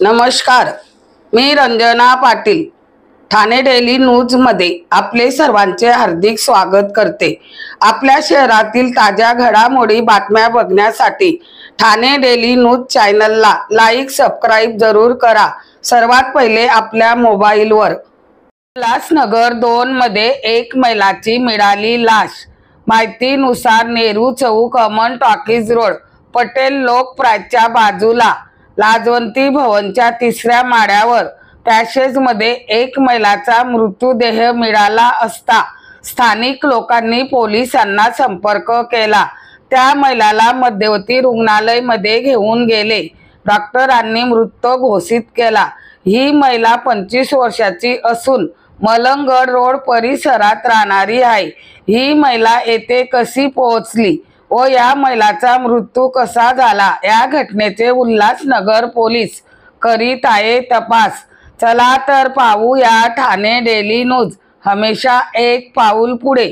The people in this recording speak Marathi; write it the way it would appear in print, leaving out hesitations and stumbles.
नमस्कार, मी रंजना पाटील ठाणे डेली न्यूज मध्ये आपले सर्वांचे हार्दिक स्वागत करते। आपल्या शहरातील ताज्या घडामोडी बातम्या बघण्यासाठी ठाणे डेली न्यूज चॅनलला लाईक सबस्क्राइब जरूर करा। सर्वात पहिले आपल्या मोबाईलवर उल्हासनगर 2 मध्ये एक महिलाची मिळाली लाश। माहितीनुसार नेहरू चौक अमन टॉकीज रोड पटेल लोकप्रायच्या बाजूला लाजवंती भवनच्या 3ऱ्या माळ्यावर पॅसेजमध्ये एक महिलाचा मृतदेह मिळाला असता स्थानिक लोकांनी पोलिसांना संपर्क केला। त्या महिलाला मध्यवर्ती रुग्णालयामध्ये घेऊन गेले। डॉक्टरांनी मृत घोषित केला। ही महिला 25 वर्षाची असून मलंगगड रोड परिसरात राहणारी आहे। ही महिला येथे कशी पोहोचली व या महिलाचा मृत्यू कसा झाला या घटनेचे उल्हासनगर पोलीस करीत आहे तपास। चला तर पाहूया ठाणे डेली न्यूज, हमेशा एक पाऊल पुढे।